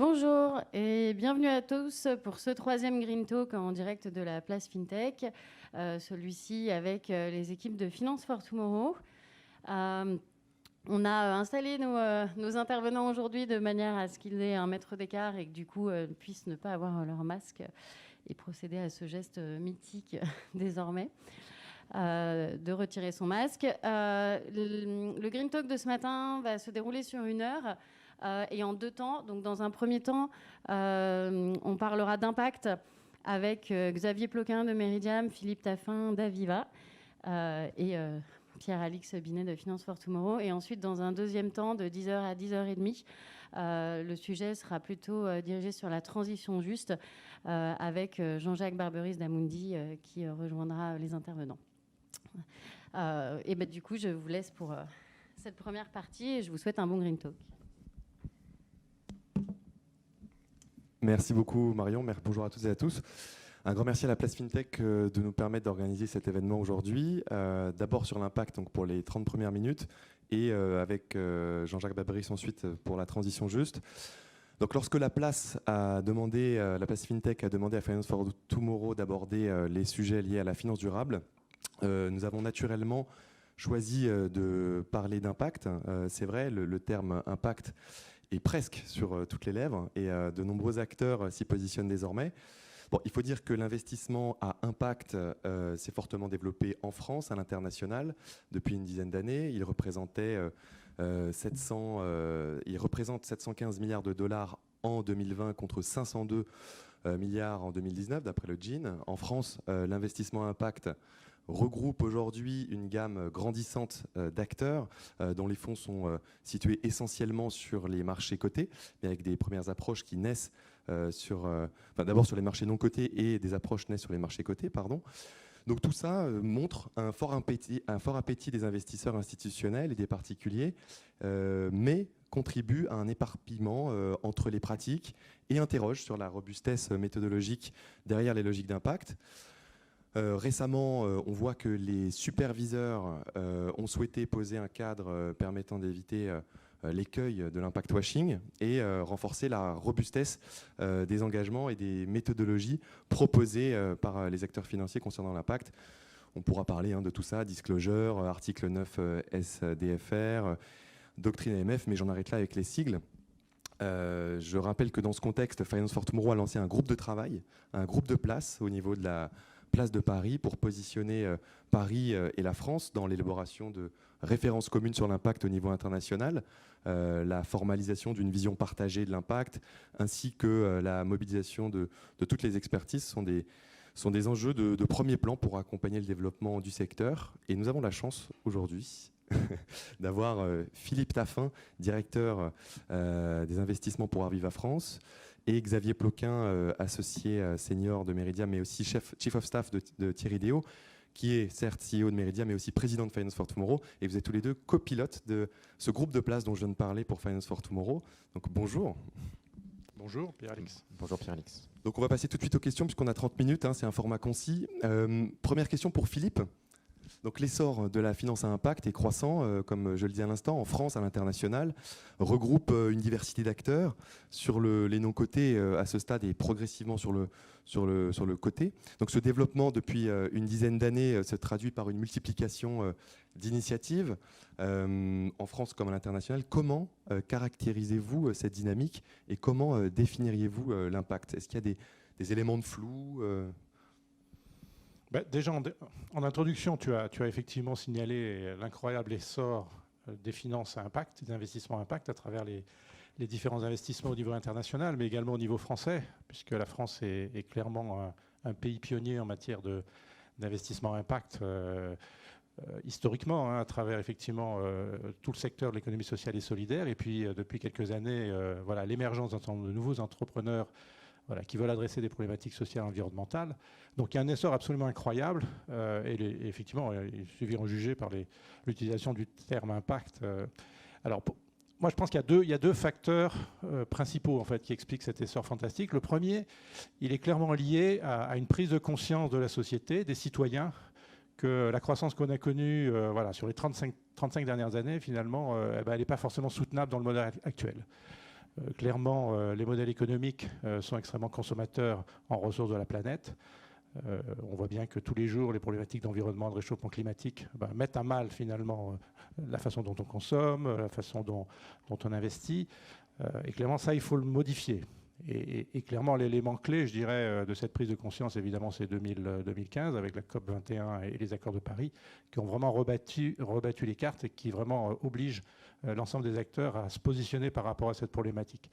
Bonjour et bienvenue à tous pour ce troisième Green Talk en direct de la place FinTech, celui-ci avec les équipes de Finance for Tomorrow. On a installé nos intervenants aujourd'hui de manière à ce qu'ils aient un mètre d'écart et que du coup puissent ne pas avoir leur masque et procéder à ce geste mythique désormais. De retirer son masque. Le Green Talk de ce matin va se dérouler sur 1 heure et en 2 temps. Donc, dans un premier temps, on parlera d'impact avec Xavier Ploquin de Meridiam, Philippe Taffin d'Aviva et Pierre-Alix Binet de Finance for Tomorrow. Et ensuite, dans un deuxième temps, de 10h à 10h30, le sujet sera plutôt dirigé sur la transition juste avec Jean-Jacques Barberis d'Amundi qui rejoindra les intervenants. Et du coup, je vous laisse pour cette première partie et je vous souhaite un bon Green Talk. Merci beaucoup Marion, bonjour à toutes et à tous. Un grand merci à la place FinTech de nous permettre d'organiser cet événement aujourd'hui. D'abord sur l'impact donc pour les 30 premières minutes et avec Jean-Jacques Barberis ensuite pour la transition juste. Donc lorsque la place FinTech a demandé à Finance for Tomorrow d'aborder les sujets liés à la finance durable, nous avons naturellement choisi de parler d'impact. C'est vrai, le terme impact est presque sur toutes les lèvres et de nombreux acteurs s'y positionnent désormais. Bon, il faut dire que l'investissement à impact s'est fortement développé en France, à l'international, depuis une dizaine d'années. Il représente 715 milliards de dollars en 2020 contre 502 milliards en 2019, d'après le GIN. En France, l'investissement à impact regroupe aujourd'hui une gamme grandissante d'acteurs dont les fonds sont situés essentiellement sur les marchés cotés, mais avec des premières approches qui naissent d'abord sur les marchés non cotés et des approches naissent sur les marchés cotés, pardon. Donc tout ça montre un fort appétit des investisseurs institutionnels et des particuliers, mais contribue à un éparpillement entre les pratiques et interroge sur la robustesse méthodologique derrière les logiques d'impact. Récemment, on voit que les superviseurs ont souhaité poser un cadre permettant d'éviter l'écueil de l'impact washing et renforcer la robustesse des engagements et des méthodologies proposées par les acteurs financiers concernant l'impact. On pourra parler de tout ça, disclosure, article 9 SDFR, doctrine AMF, mais j'en arrête là avec les sigles. Je rappelle que dans ce contexte, Finance for Tomorrow a lancé un groupe de travail, un groupe de place au niveau de la place de Paris pour positionner Paris et la France dans l'élaboration de références communes sur l'impact au niveau international, la formalisation d'une vision partagée de l'impact, ainsi que la mobilisation de toutes les expertises sont des enjeux de premier plan pour accompagner le développement du secteur. Et nous avons la chance aujourd'hui d'avoir Philippe Taffin, directeur des investissements pour Aviva France, et Xavier Ploquin, associé senior de Meridiam, mais aussi chief of staff de Thierry Déo, qui est certes CEO de Meridiam, mais aussi président de Finance for Tomorrow. Et vous êtes tous les deux copilotes de ce groupe de place dont je viens de parler pour Finance for Tomorrow. Donc bonjour. Bonjour Pierre-Alix. Bonjour Pierre-Alix. Donc on va passer tout de suite aux questions puisqu'on a 30 minutes, c'est un format concis. Première question pour Philippe. Donc l'essor de la finance à impact est croissant, comme je le dis à l'instant, en France, à l'international, regroupe une diversité d'acteurs sur les non-cotés à ce stade et progressivement sur le côté. Donc ce développement depuis une dizaine d'années se traduit par une multiplication d'initiatives en France comme à l'international. Comment caractérisez-vous cette dynamique et comment définiriez-vous l'impact? Est-ce qu'il y a des éléments de flou Déjà, en introduction, tu as effectivement signalé l'incroyable essor des finances à impact, des investissements à impact à travers les différents investissements au niveau international, mais également au niveau français, puisque la France est clairement un pays pionnier en matière d'investissement à impact historiquement, à travers effectivement tout le secteur de l'économie sociale et solidaire. Et puis, depuis quelques années, l'émergence d'un certain nombre de nouveaux entrepreneurs qui veulent adresser des problématiques sociales et environnementales. Donc il y a un essor absolument incroyable et effectivement, il suffit en juger par l'utilisation du terme impact. Moi, je pense qu'il y a deux facteurs principaux en fait, qui expliquent cet essor fantastique. Le premier, il est clairement lié à une prise de conscience de la société, des citoyens, que la croissance qu'on a connue sur les 35 dernières années, finalement, elle n'est pas forcément soutenable dans le modèle actuel. Clairement, les modèles économiques sont extrêmement consommateurs en ressources de la planète. On voit bien que tous les jours, les problématiques d'environnement, de réchauffement climatique mettent à mal finalement la façon dont on consomme, la façon dont on investit. Et clairement, ça, il faut le modifier. Et clairement, l'élément clé, je dirais, de cette prise de conscience, évidemment, c'est 2015, avec la COP 21 et les accords de Paris, qui ont vraiment rebattu les cartes et qui vraiment obligent l'ensemble des acteurs à se positionner par rapport à cette problématique.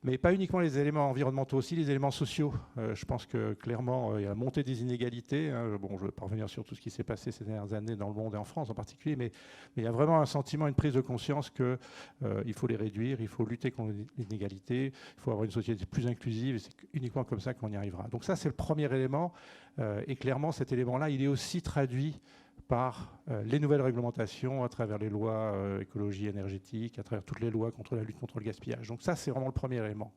Mais pas uniquement les éléments environnementaux, aussi les éléments sociaux. Je pense que clairement, il y a la montée des inégalités. Bon, je ne vais pas revenir sur tout ce qui s'est passé ces dernières années dans le monde et en France en particulier, mais il y a vraiment un sentiment, une prise de conscience qu'il faut les réduire, il faut lutter contre les inégalités, il faut avoir une société plus inclusive, et c'est uniquement comme ça qu'on y arrivera. Donc ça, c'est le premier élément. Et clairement, cet élément-là, il est aussi traduit par les nouvelles réglementations à travers les lois écologie énergétique, à travers toutes les lois contre la lutte contre le gaspillage. Donc ça, c'est vraiment le premier élément.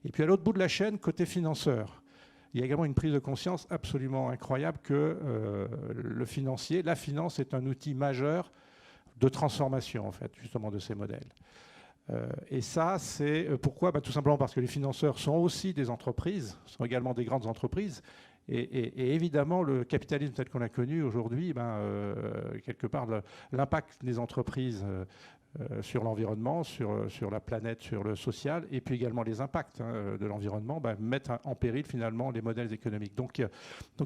Et puis à l'autre bout de la chaîne, côté financeur, il y a également une prise de conscience absolument incroyable que la finance est un outil majeur de transformation, en fait, justement, de ces modèles. Et ça, c'est pourquoi Tout simplement parce que les financeurs sont aussi des entreprises, sont également des grandes entreprises. Et évidemment, le capitalisme tel qu'on l'a connu aujourd'hui, quelque part, l'impact des entreprises sur l'environnement, sur la planète, sur le social, et puis également les impacts de l'environnement, mettent en péril finalement les modèles économiques. Donc il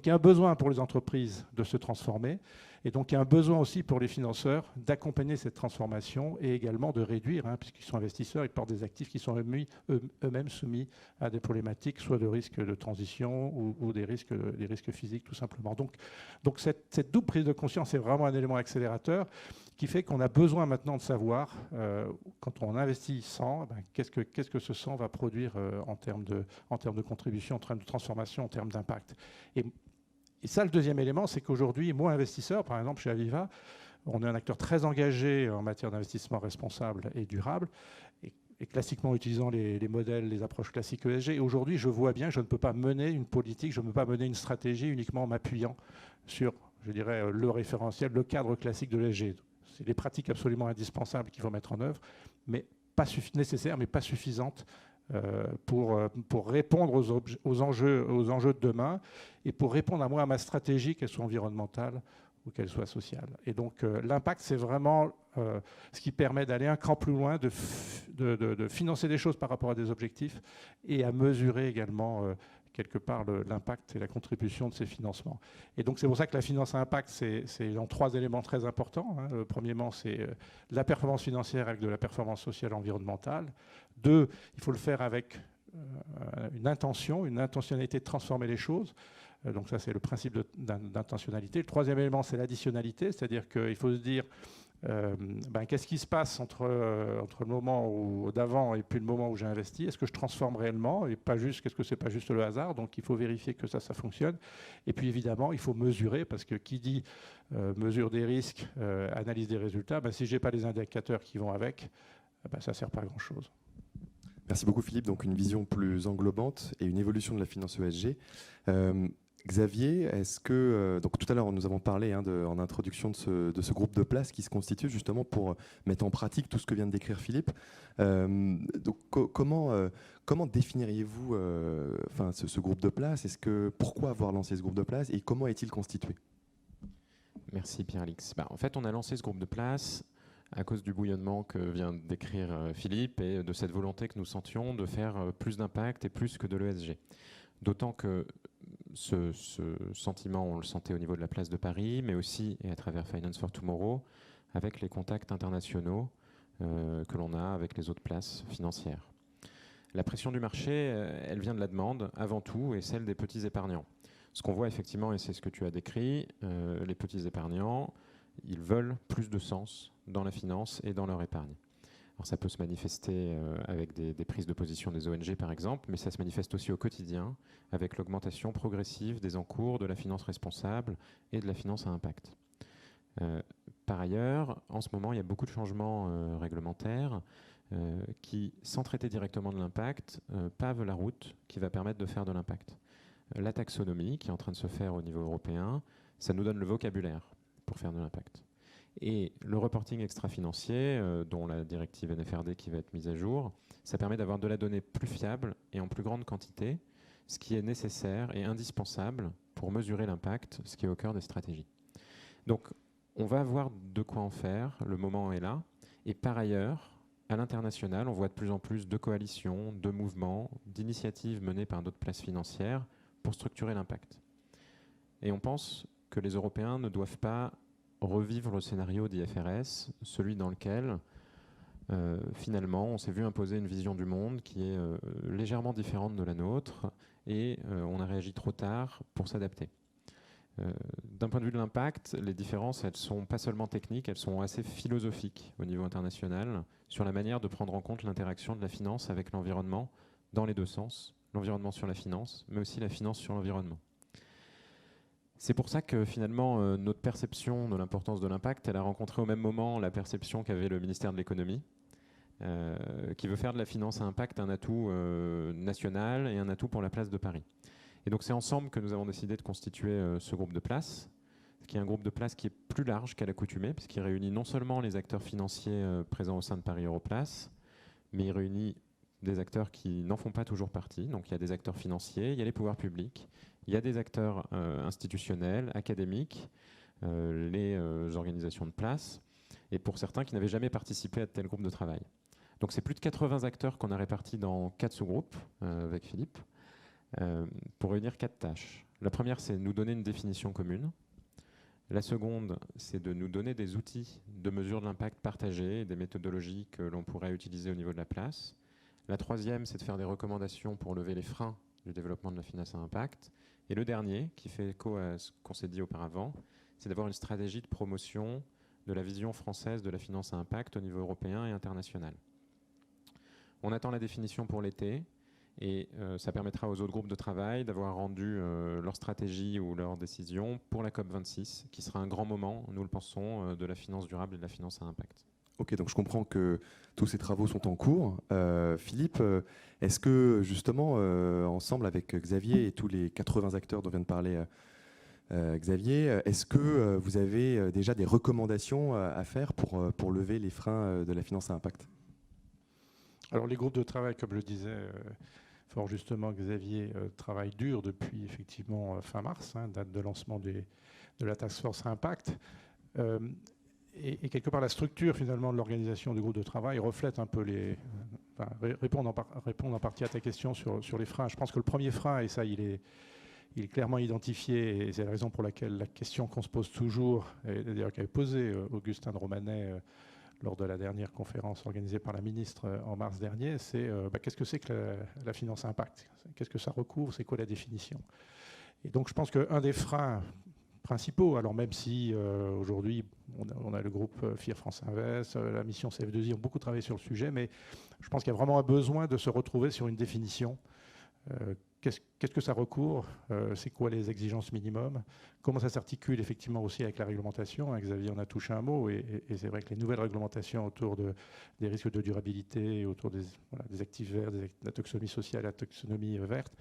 y a un besoin pour les entreprises de se transformer, et donc il y a un besoin aussi pour les financeurs d'accompagner cette transformation et également de réduire, puisqu'ils sont investisseurs, ils portent des actifs qui sont eux-mêmes soumis à des problématiques, soit de risques de transition ou des risques physiques tout simplement. Donc cette double prise de conscience est vraiment un élément accélérateur qui fait qu'on a besoin maintenant de savoir, quand on investit 100, qu'est-ce que ce 100 va produire en termes de contribution, en termes de transformation, en termes d'impact. Et ça, le deuxième élément, c'est qu'aujourd'hui, moi, investisseur, par exemple, chez Aviva, on est un acteur très engagé en matière d'investissement responsable et durable, et classiquement utilisant les modèles, les approches classiques ESG. Et aujourd'hui, je vois bien que je ne peux pas mener une politique, je ne peux pas mener une stratégie uniquement en m'appuyant sur, je dirais, le référentiel, le cadre classique de l'ESG. C'est des pratiques absolument indispensables qu'il faut mettre en œuvre, mais pas nécessaires, mais pas suffisantes pour répondre aux enjeux de demain et pour répondre à ma stratégie, qu'elle soit environnementale ou qu'elle soit sociale. Et donc l'impact, c'est vraiment ce qui permet d'aller un cran plus loin, de financer des choses par rapport à des objectifs et à mesurer également quelque part l'impact et la contribution de ces financements. Et donc c'est pour ça que la finance à impact, c'est dans 3 éléments très importants. Premièrement, c'est la performance financière avec de la performance sociale et environnementale. 2, il faut le faire avec une intentionnalité de transformer les choses. Donc ça, c'est le principe d'intentionnalité. Le 3e élément, c'est l'additionnalité, c'est-à-dire qu'il faut se dire qu'est-ce qui se passe entre le moment d'avant et puis le moment où j'ai investi? Est-ce que je transforme réellement et pas juste, qu'est-ce que c'est pas juste le hasard? Donc il faut vérifier que ça fonctionne. Et puis évidemment, il faut mesurer, parce que qui dit mesure des risques, analyse des résultats, si j'ai pas les indicateurs qui vont avec, ça sert pas à grand-chose. Merci beaucoup Philippe. Donc une vision plus englobante et une évolution de la finance ESG. Xavier, est-ce que donc tout à l'heure nous avons parlé en introduction de ce groupe de place qui se constitue justement pour mettre en pratique tout ce que vient de décrire Philippe. Donc comment définiriez-vous ce groupe de place? Pourquoi avoir lancé ce groupe de place et comment est-il constitué? Merci Pierre-Alix. En fait, on a lancé ce groupe de place à cause du bouillonnement que vient de décrire Philippe et de cette volonté que nous sentions de faire plus d'impact et plus que de l'ESG. D'autant que ce sentiment, on le sentait au niveau de la place de Paris, mais aussi et à travers Finance for Tomorrow, avec les contacts internationaux que l'on a avec les autres places financières. La pression du marché, elle vient de la demande avant tout et celle des petits épargnants. Ce qu'on voit effectivement, et c'est ce que tu as décrit, les petits épargnants, ils veulent plus de sens dans la finance et dans leur épargne. Alors ça peut se manifester avec des prises de position des ONG par exemple, mais ça se manifeste aussi au quotidien avec l'augmentation progressive des encours de la finance responsable et de la finance à impact. Par ailleurs, en ce moment, il y a beaucoup de changements réglementaires qui, sans traiter directement de l'impact, pavent la route qui va permettre de faire de l'impact. La taxonomie, qui est en train de se faire au niveau européen, ça nous donne le vocabulaire pour faire de l'impact. Et le reporting extra-financier, dont la directive NFRD qui va être mise à jour, ça permet d'avoir de la donnée plus fiable et en plus grande quantité, ce qui est nécessaire et indispensable pour mesurer l'impact, ce qui est au cœur des stratégies. Donc, on va avoir de quoi en faire, le moment est là. Et par ailleurs, à l'international, on voit de plus en plus de coalitions, de mouvements, d'initiatives menées par d'autres places financières pour structurer l'impact. Et on pense que les Européens ne doivent pas revivre le scénario d'IFRS, celui dans lequel, finalement, on s'est vu imposer une vision du monde qui est légèrement différente de la nôtre et on a réagi trop tard pour s'adapter. D'un point de vue de l'impact, les différences, elles ne sont pas seulement techniques, elles sont assez philosophiques au niveau international sur la manière de prendre en compte l'interaction de la finance avec l'environnement dans les deux sens, l'environnement sur la finance, mais aussi la finance sur l'environnement. C'est pour ça que finalement, notre perception de l'importance de l'impact, elle a rencontré au même moment la perception qu'avait le ministère de l'économie, qui veut faire de la finance à impact un atout national et un atout pour la place de Paris. Et donc c'est ensemble que nous avons décidé de constituer ce groupe de place, qui est un groupe de place qui est plus large qu'à l'accoutumée, puisqu'il réunit non seulement les acteurs financiers présents au sein de Paris Europlace, mais il réunit des acteurs qui n'en font pas toujours partie. Donc il y a des acteurs financiers, il y a les pouvoirs publics, il y a des acteurs institutionnels, académiques, les organisations de place, et pour certains qui n'avaient jamais participé à de tels groupes de travail. Donc c'est plus de 80 acteurs qu'on a répartis dans 4 sous-groupes avec Philippe, pour réunir 4 tâches. La première, c'est nous donner une définition commune. La seconde, c'est de nous donner des outils de mesure de l'impact partagés, des méthodologies que l'on pourrait utiliser au niveau de la place. La troisième, c'est de faire des recommandations pour lever les freins du développement de la finance à impact. Et le dernier, qui fait écho à ce qu'on s'est dit auparavant, c'est d'avoir une stratégie de promotion de la vision française de la finance à impact au niveau européen et international. On attend la définition pour l'été. Et ça permettra aux autres groupes de travail d'avoir rendu leur stratégie ou leur décision pour la COP26, qui sera un grand moment, nous le pensons, de la finance durable et de la finance à impact. Ok, donc je comprends que tous ces travaux sont en cours. Philippe, est-ce que justement, ensemble avec Xavier et tous les 80 acteurs dont vient de parler Xavier, est-ce que vous avez déjà des recommandations à faire pour lever les freins de la finance à impact ? Alors les groupes de travail, comme je le disais fort justement, Xavier travaille dur depuis effectivement fin mars, date de lancement de la Task Force Impact. Et quelque part, la structure finalement de l'organisation du groupe de travail reflète un peu répondre en partie à ta question sur les freins. Je pense que le premier frein, et ça il est clairement identifié, et c'est la raison pour laquelle la question qu'on se pose toujours, et d'ailleurs qu'avait posée Augustin de Romanet lors de la dernière conférence organisée par la ministre en mars dernier, c'est qu'est-ce que c'est que la finance à impact ? Qu'est-ce que ça recouvre ? C'est quoi la définition ? Et donc je pense qu'un des freins principaux, alors même si aujourd'hui on a le groupe FIR France Invest, la mission CF2I ont beaucoup travaillé sur le sujet, mais je pense qu'il y a vraiment un besoin de se retrouver sur une définition. Qu'est-ce que ça recouvre ? C'est quoi les exigences minimum ? Comment ça s'articule effectivement aussi avec la réglementation ? Xavier en a touché un mot, et c'est vrai que les nouvelles réglementations autour des risques de durabilité, autour des actifs verts, de la taxonomie sociale, la taxonomie verte,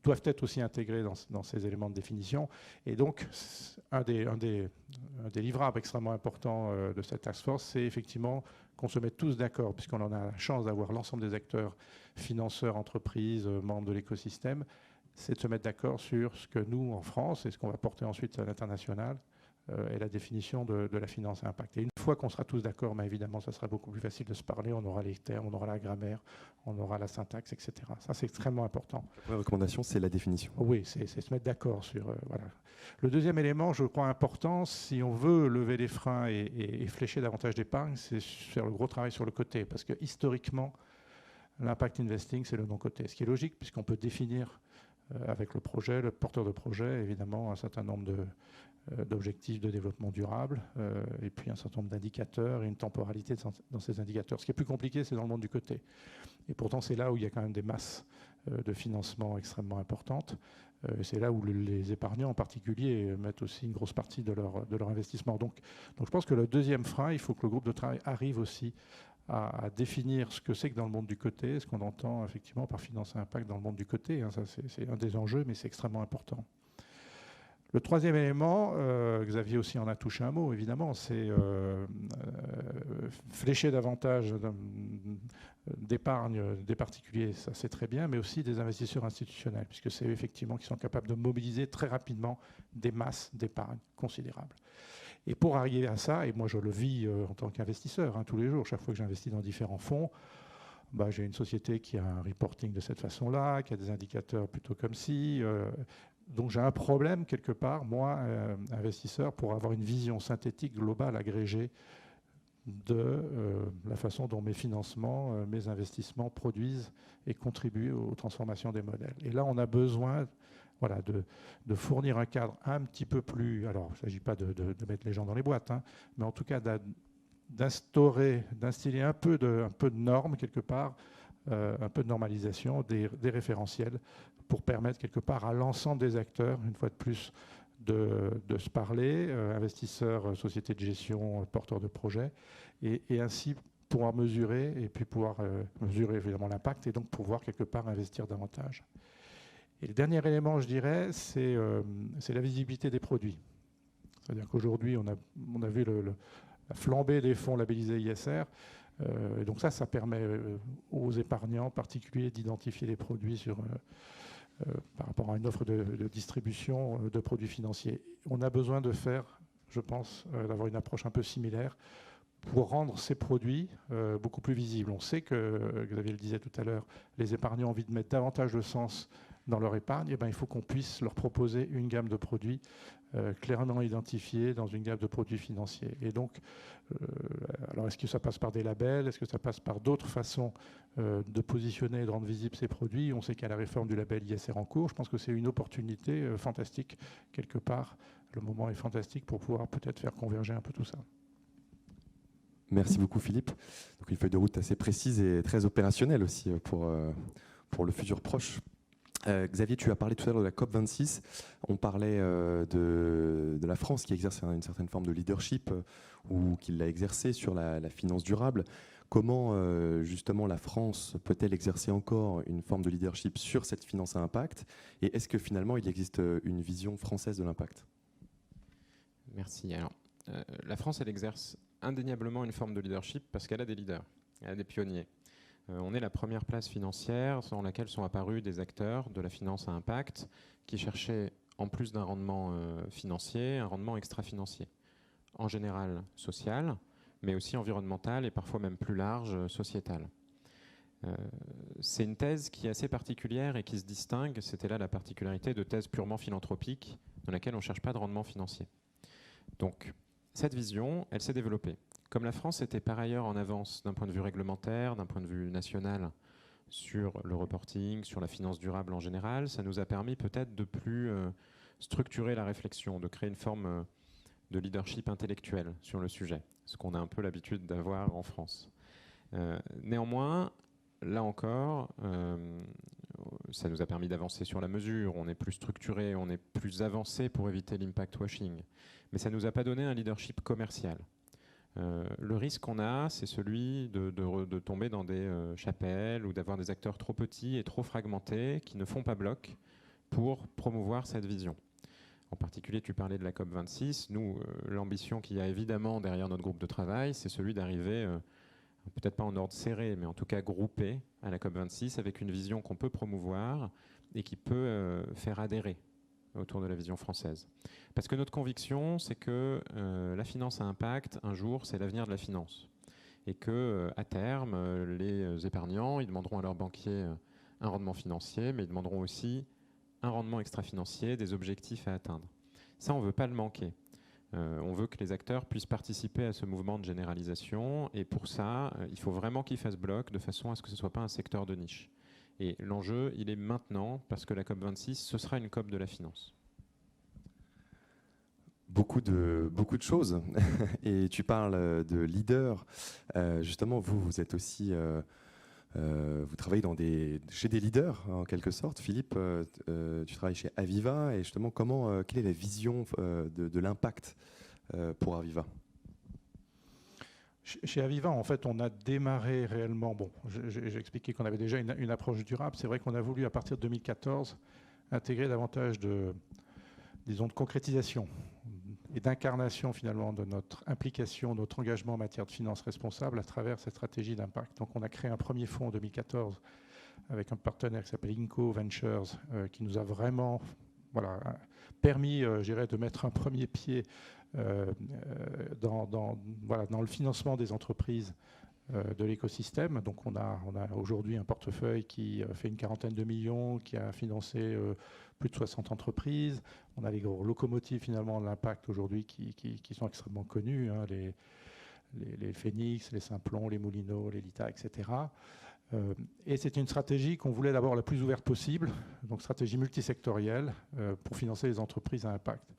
doivent être aussi intégrés dans ces éléments de définition. Et donc, un des livrables extrêmement importants de cette task force, c'est effectivement qu'on se mette tous d'accord, puisqu'on en a la chance d'avoir l'ensemble des acteurs, financeurs, entreprises, membres de l'écosystème, c'est de se mettre d'accord sur ce que nous, en France, et ce qu'on va porter ensuite à l'international, est la définition de la finance à impact. Et une fois qu'on sera tous d'accord, évidemment, ça sera beaucoup plus facile de se parler, on aura les termes, on aura la grammaire, on aura la syntaxe, etc. Ça, c'est extrêmement important. La première recommandation, c'est la définition. Oui, c'est se mettre d'accord sur... voilà. Le deuxième élément, je crois, important, si on veut lever les freins et flécher davantage d'épargne, c'est faire le gros travail sur le côté. Parce que historiquement, l'impact investing, c'est le non-côté. Ce qui est logique, puisqu'on peut définir avec le projet, le porteur de projet, évidemment, un certain nombre d'objectifs de développement durable, et puis un certain nombre d'indicateurs et une temporalité dans ces indicateurs. Ce qui est plus compliqué, c'est dans le monde du côté. Et pourtant, c'est là où il y a quand même des masses de financement extrêmement importantes. C'est là où les épargnants en particulier mettent aussi une grosse partie de leur investissement. Donc je pense que le deuxième frein, il faut que le groupe de travail arrive aussi à définir ce que c'est que dans le monde du côté, ce qu'on entend effectivement par finance à impact dans le monde du côté. Ça, c'est un des enjeux, mais c'est extrêmement important. Le troisième élément, Xavier aussi en a touché un mot, évidemment, c'est flécher davantage d'épargne des particuliers, ça c'est très bien, mais aussi des investisseurs institutionnels, puisque c'est eux effectivement qui sont capables de mobiliser très rapidement des masses d'épargne considérables. Et pour arriver à ça, et moi je le vis en tant qu'investisseur tous les jours, chaque fois que j'investis dans différents fonds, j'ai une société qui a un reporting de cette façon-là, qui a des indicateurs plutôt comme ci. Donc j'ai un problème quelque part, moi, investisseur, pour avoir une vision synthétique, globale, agrégée de la façon dont mes financements, mes investissements produisent et contribuent aux transformations des modèles. Et là, on a besoin de fournir un cadre un petit peu plus... Alors, il ne s'agit pas de mettre les gens dans les boîtes, mais en tout cas d'instiller un peu de normes quelque part, un peu de normalisation, des référentiels pour permettre quelque part à l'ensemble des acteurs, une fois de plus, de se parler, investisseurs, sociétés de gestion, porteurs de projets, et ainsi pouvoir mesurer, et puis pouvoir mesurer évidemment l'impact, et donc pouvoir quelque part investir davantage. Et le dernier élément, je dirais, c'est la visibilité des produits. C'est-à-dire qu'aujourd'hui, on a vu la flambée des fonds labellisés ISR, et donc ça permet aux épargnants particuliers d'identifier les produits par rapport à une offre de distribution de produits financiers. On a besoin de faire, je pense, d'avoir une approche un peu similaire pour rendre ces produits beaucoup plus visibles. On sait que, Xavier le disait tout à l'heure, les épargnants ont envie de mettre davantage de sens dans leur épargne. Et il faut qu'on puisse leur proposer une gamme de produits clairement identifiés dans une gamme de produits financiers. Et donc, alors est-ce que ça passe par des labels? Est-ce que ça passe par d'autres façons de positionner et de rendre visibles ces produits? On sait qu'il y a la réforme du label ISR en cours. Je pense que c'est une opportunité fantastique, quelque part. Le moment est fantastique pour pouvoir peut-être faire converger un peu tout ça. Merci beaucoup Philippe. Donc une feuille de route assez précise et très opérationnelle aussi pour le futur proche. Xavier, tu as parlé tout à l'heure de la COP26. On parlait de la France qui exerce une certaine forme de leadership ou qui l'a exercé sur la finance durable. Comment justement la France peut-elle exercer encore une forme de leadership sur cette finance à impact? Et est-ce que finalement il existe une vision française de l'impact? Merci. Alors, la France, elle exerce indéniablement une forme de leadership parce qu'elle a des leaders, elle a des pionniers. On est la première place financière dans laquelle sont apparus des acteurs de la finance à impact qui cherchaient, en plus d'un rendement financier, un rendement extra-financier. En général social, mais aussi environnemental et parfois même plus large, sociétal. C'est une thèse qui est assez particulière et qui se distingue, c'était là la particularité de thèse purement philanthropique dans laquelle on ne cherche pas de rendement financier. Donc, cette vision, elle s'est développée. Comme la France était par ailleurs en avance d'un point de vue réglementaire, d'un point de vue national, sur le reporting, sur la finance durable en général, ça nous a permis peut-être de plus structurer la réflexion, de créer une forme de leadership intellectuel sur le sujet, ce qu'on a un peu l'habitude d'avoir en France. Néanmoins, là encore, ça nous a permis d'avancer sur la mesure, on est plus structuré, on est plus avancé pour éviter l'impact washing, mais ça ne nous a pas donné un leadership commercial. Le risque qu'on a, c'est celui de tomber dans des chapelles ou d'avoir des acteurs trop petits et trop fragmentés qui ne font pas bloc pour promouvoir cette vision. En particulier, tu parlais de la COP26. Nous, l'ambition qu'il y a évidemment derrière notre groupe de travail, c'est celui d'arriver, peut-être pas en ordre serré, mais en tout cas groupé à la COP26 avec une vision qu'on peut promouvoir et qui peut faire adhérer autour de la vision française. Parce que notre conviction, c'est que la finance à impact, un jour, c'est l'avenir de la finance. Et que à terme, les épargnants, ils demanderont à leurs banquiers un rendement financier, mais ils demanderont aussi un rendement extra-financier, des objectifs à atteindre. Ça, on ne veut pas le manquer. On veut que les acteurs puissent participer à ce mouvement de généralisation. Et pour ça, il faut vraiment qu'ils fassent bloc de façon à ce que ce ne soit pas un secteur de niche. Et l'enjeu, il est maintenant, parce que la COP26, ce sera une COP de la finance. Beaucoup de choses. Et tu parles de leader. Justement, vous êtes aussi... vous travaillez chez des leaders, en quelque sorte. Philippe, tu travailles chez Aviva. Et justement, quelle est la vision de l'impact pour Aviva ? Chez Aviva, en fait, on a démarré réellement... Bon, j'ai expliqué qu'on avait déjà une approche durable. C'est vrai qu'on a voulu, à partir de 2014, intégrer davantage disons, de concrétisation et d'incarnation finalement de notre implication, notre engagement en matière de finances responsables à travers cette stratégie d'impact. Donc on a créé un premier fonds en 2014 avec un partenaire qui s'appelle Inco Ventures qui nous a vraiment permis, je dirais, de mettre un premier pied dans le financement des entreprises de l'écosystème. Donc on a aujourd'hui un portefeuille qui fait une 40aine de millions, qui a financé plus de 60 entreprises. On a les gros locomotives finalement de l'impact aujourd'hui qui sont extrêmement connus, hein, les Phoenix, les Simplon, les Moulineaux, les Lita, etc. Et c'est une stratégie qu'on voulait d'abord la plus ouverte possible, donc stratégie multisectorielle pour financer les entreprises à impact.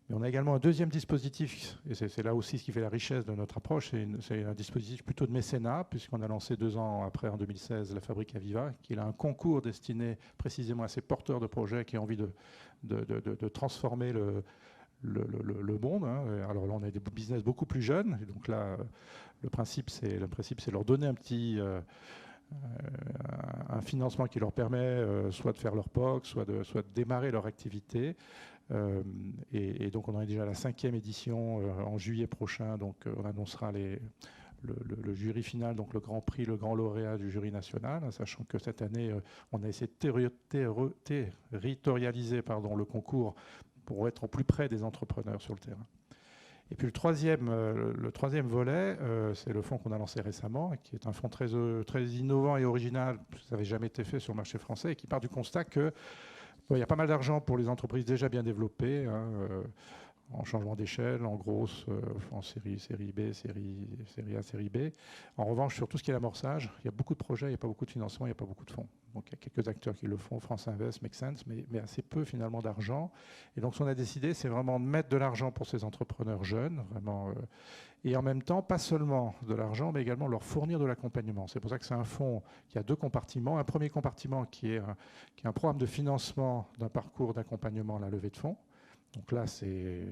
Mais on a également un deuxième dispositif, et c'est là aussi ce qui fait la richesse de notre approche, c'est un dispositif plutôt de mécénat, puisqu'on a lancé 2 ans après, en 2016, la Fabrique Aviva, qui est un concours destiné précisément à ces porteurs de projets qui ont envie de transformer le monde. Hein. Alors là, on a des business beaucoup plus jeunes, et donc là, le principe, c'est leur donner un financement qui leur permet soit de faire leur POC, soit de démarrer leur activité. Et donc on en est déjà à la 5e édition en juillet prochain. Donc on annoncera le jury final, donc le grand prix, le grand lauréat du jury national, sachant que cette année on a essayé de territorialiser le concours pour être au plus près des entrepreneurs sur le terrain. Et puis le troisième volet, c'est le fonds qu'on a lancé récemment, qui est un fonds très innovant et original, ça n'avait jamais été fait sur le marché français, et qui part du constat que il y a pas mal d'argent pour les entreprises déjà bien développées, hein, en changement d'échelle, en grosse, en série B, série A, série B. En revanche, sur tout ce qui est l'amorçage, il y a beaucoup de projets, il n'y a pas beaucoup de financement, il n'y a pas beaucoup de fonds. Donc il y a quelques acteurs qui le font, France Invest, Make Sense, mais assez peu finalement d'argent. Et donc ce qu'on a décidé, c'est vraiment de mettre de l'argent pour ces entrepreneurs jeunes, vraiment, et en même temps, pas seulement de l'argent, mais également leur fournir de l'accompagnement. C'est pour ça que c'est un fonds qui a 2 compartiments. Un premier compartiment qui est un programme de financement d'un parcours d'accompagnement à la levée de fonds. Donc là, c'est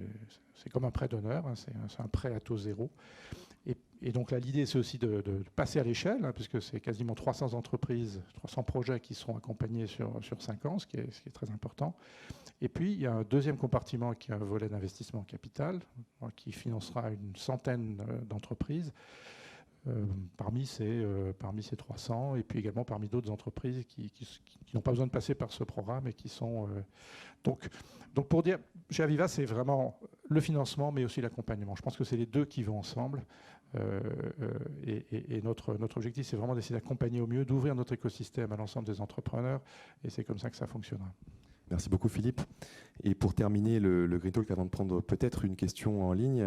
comme un prêt d'honneur, hein, c'est un prêt à taux zéro. Et donc là, l'idée, c'est aussi de passer à l'échelle, hein, puisque c'est quasiment 300 entreprises, 300 projets qui seront accompagnés sur 5 ans, ce qui est très important. Et puis, il y a un deuxième compartiment qui est un volet d'investissement capital, qui financera une centaine d'entreprises parmi ces 300, et puis également parmi d'autres entreprises qui n'ont pas besoin de passer par ce programme et qui sont... Donc pour dire, chez Aviva, c'est vraiment le financement, mais aussi l'accompagnement. Je pense que c'est les deux qui vont ensemble. Et notre objectif, c'est vraiment d'essayer d'accompagner au mieux, d'ouvrir notre écosystème à l'ensemble des entrepreneurs. Et c'est comme ça que ça fonctionnera. Merci beaucoup Philippe. Et pour terminer le Green Talk, avant de prendre peut-être une question en ligne,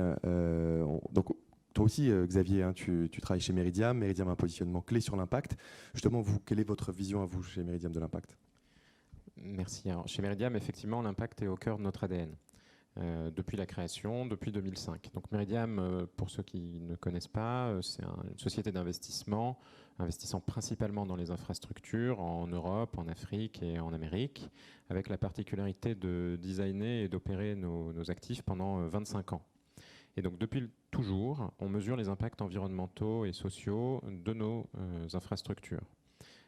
donc toi aussi Xavier, hein, tu travailles chez Meridiam. Meridiam a un positionnement clé sur l'impact. Justement, vous, quelle est votre vision à vous chez Meridiam de l'impact ? Merci. Alors, chez Meridiam, effectivement, l'impact est au cœur de notre ADN. Depuis la création, depuis 2005. Donc Meridiam, pour ceux qui ne connaissent pas, c'est une société d'investissement investissant principalement dans les infrastructures en Europe, en Afrique et en Amérique, avec la particularité de designer et d'opérer nos actifs pendant 25 ans. Et donc depuis toujours, on mesure les impacts environnementaux et sociaux de nos infrastructures,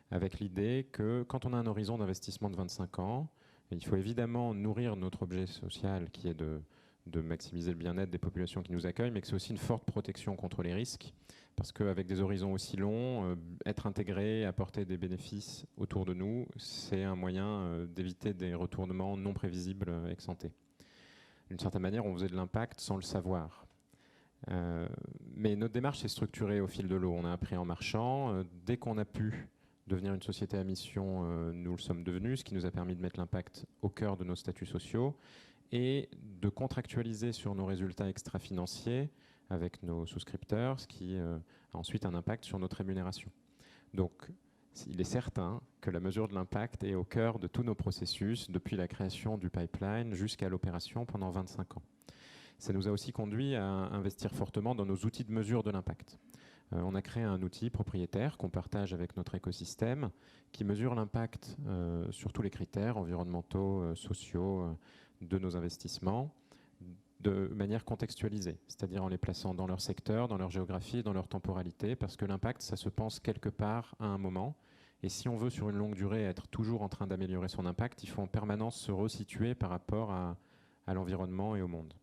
avec l'idée que quand on a un horizon d'investissement de 25 ans, il faut évidemment nourrir notre objet social qui est de maximiser le bien-être des populations qui nous accueillent, mais que c'est aussi une forte protection contre les risques, parce qu'avec des horizons aussi longs, être intégré, apporter des bénéfices autour de nous, c'est un moyen d'éviter des retournements non prévisibles ex ante. D'une certaine manière, on faisait de l'impact sans le savoir. Mais notre démarche s'est structurée au fil de l'eau. On a appris en marchant. Dès qu'on a pu devenir une société à mission, nous le sommes devenus, ce qui nous a permis de mettre l'impact au cœur de nos statuts sociaux et de contractualiser sur nos résultats extra-financiers avec nos souscripteurs, ce qui a ensuite un impact sur notre rémunération. Donc, il est certain que la mesure de l'impact est au cœur de tous nos processus, depuis la création du pipeline jusqu'à l'opération pendant 25 ans. Ça nous a aussi conduit à investir fortement dans nos outils de mesure de l'impact. On a créé un outil propriétaire qu'on partage avec notre écosystème qui mesure l'impact sur tous les critères environnementaux, sociaux de nos investissements de manière contextualisée, c'est-à-dire en les plaçant dans leur secteur, dans leur géographie, dans leur temporalité, parce que l'impact, ça se pense quelque part à un moment. Et si on veut sur une longue durée être toujours en train d'améliorer son impact, il faut en permanence se resituer par rapport à à l'environnement et au monde.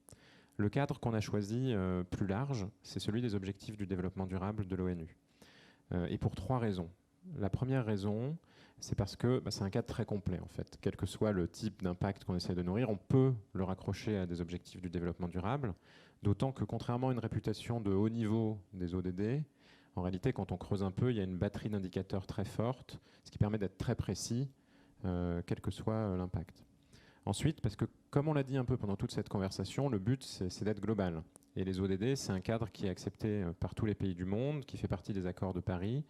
Le cadre qu'on a choisi plus large, c'est celui des objectifs du développement durable de l'ONU. Et pour 3 raisons. La première raison, c'est parce que c'est un cadre très complet en fait. Quel que soit le type d'impact qu'on essaie de nourrir, on peut le raccrocher à des objectifs du développement durable, d'autant que contrairement à une réputation de haut niveau des ODD, en réalité quand on creuse un peu, il y a une batterie d'indicateurs très forte, ce qui permet d'être très précis, quel que soit l'impact. Ensuite, parce que comme on l'a dit un peu pendant toute cette conversation, le but c'est d'être global. Et les ODD, c'est un cadre qui est accepté par tous les pays du monde, qui fait partie des accords de Paris.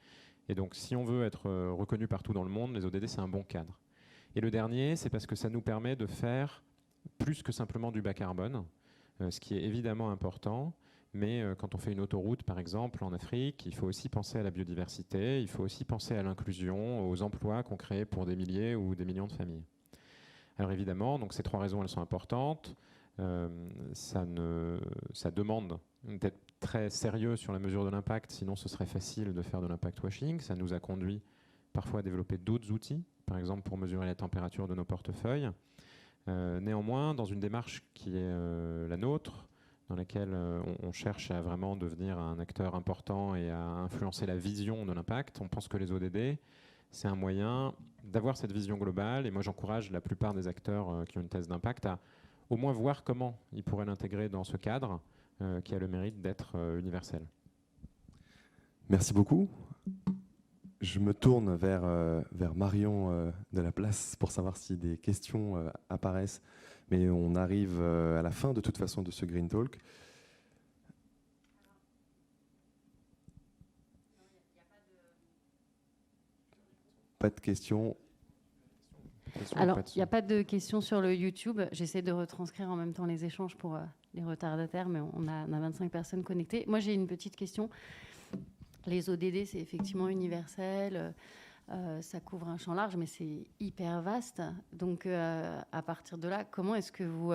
Et donc, si on veut être reconnu partout dans le monde, les ODD, c'est un bon cadre. Et le dernier, c'est parce que ça nous permet de faire plus que simplement du bas carbone, ce qui est évidemment important. Mais quand on fait une autoroute, par exemple, en Afrique, il faut aussi penser à la biodiversité, il faut aussi penser à l'inclusion, aux emplois qu'on crée pour des milliers ou des millions de familles. Alors évidemment, donc ces 3 raisons, elles sont importantes. Ça demande d'être très sérieux sur la mesure de l'impact, sinon ce serait facile de faire de l'impact washing. Ça nous a conduit parfois à développer d'autres outils, par exemple pour mesurer la température de nos portefeuilles. Néanmoins, dans une démarche qui est la nôtre, dans laquelle on cherche à vraiment devenir un acteur important et à influencer la vision de l'impact, on pense que les ODD, c'est un moyen d'avoir cette vision globale. Et moi, j'encourage la plupart des acteurs qui ont une thèse d'impact à au moins voir comment ils pourraient l'intégrer dans ce cadre qui a le mérite d'être universel. Merci beaucoup. Je me tourne vers Marion de la place pour savoir si des questions apparaissent. Mais on arrive à la fin de toute façon de ce Green Talk. Pas de questions. Alors, il n'y a pas de questions sur le YouTube. J'essaie de retranscrire en même temps les échanges pour les retardataires, mais on a 25 personnes connectées. Moi, j'ai une petite question. Les ODD, c'est effectivement universel. Ça couvre un champ large, mais c'est hyper vaste. Donc, à partir de là, comment est-ce que vous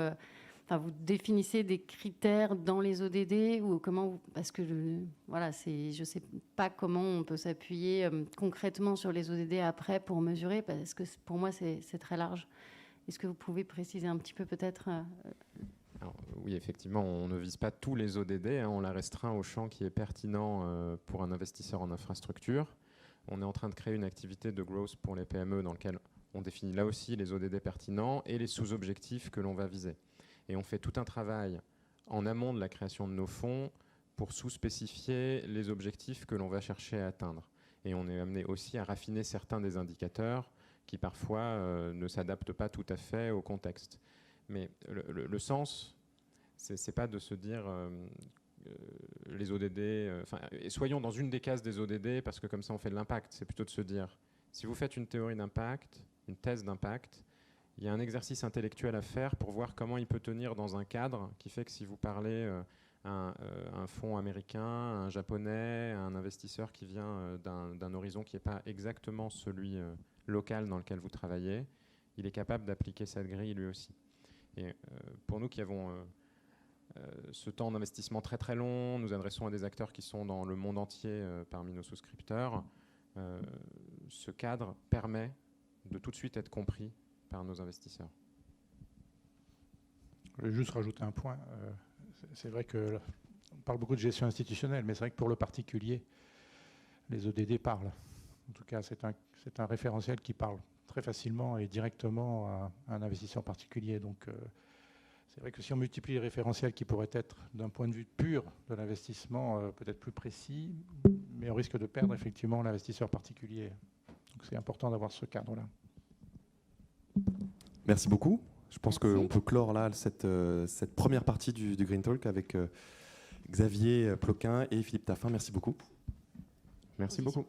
définissez des critères dans les ODD ou comment parce que je sais pas comment on peut s'appuyer concrètement sur les ODD après pour mesurer, parce que pour moi c'est très large. Est-ce que vous pouvez préciser un petit peu peut-être Alors, oui, effectivement, on ne vise pas tous les ODD, on la restreint au champ qui est pertinent pour un investisseur en infrastructure. On est en train de créer une activité de growth pour les PME dans laquelle on définit là aussi les ODD pertinents et les sous-objectifs que l'on va viser. Et on fait tout un travail en amont de la création de nos fonds pour sous-spécifier les objectifs que l'on va chercher à atteindre. Et on est amené aussi à raffiner certains des indicateurs qui parfois ne s'adaptent pas tout à fait au contexte. Mais le sens, c'est pas de se dire les ODD... et soyons dans une des cases des ODD parce que comme ça on fait de l'impact. C'est plutôt de se dire, si vous faites une théorie d'impact, une thèse d'impact, il y a un exercice intellectuel à faire pour voir comment il peut tenir dans un cadre qui fait que si vous parlez à un fonds américain, à un japonais, à un investisseur qui vient d'un horizon qui n'est pas exactement celui local dans lequel vous travaillez, il est capable d'appliquer cette grille lui aussi. Et pour nous qui avons ce temps d'investissement très très long, nous adressons à des acteurs qui sont dans le monde entier parmi nos souscripteurs, ce cadre permet de tout de suite être compris par nos investisseurs. Je vais juste rajouter un point. C'est vrai qu'on parle beaucoup de gestion institutionnelle, mais c'est vrai que pour le particulier, les ODD parlent. En tout cas, c'est un référentiel qui parle très facilement et directement à un investisseur particulier. Donc, c'est vrai que si on multiplie les référentiels qui pourraient être, d'un point de vue pur de l'investissement, peut-être plus précis, mais on risque de perdre effectivement l'investisseur particulier. Donc, c'est important d'avoir ce cadre-là. Merci beaucoup. Je pense qu'on peut clore là cette première partie du Green Talk avec Xavier Ploquin et Philippe Taffin. Merci beaucoup. Merci beaucoup.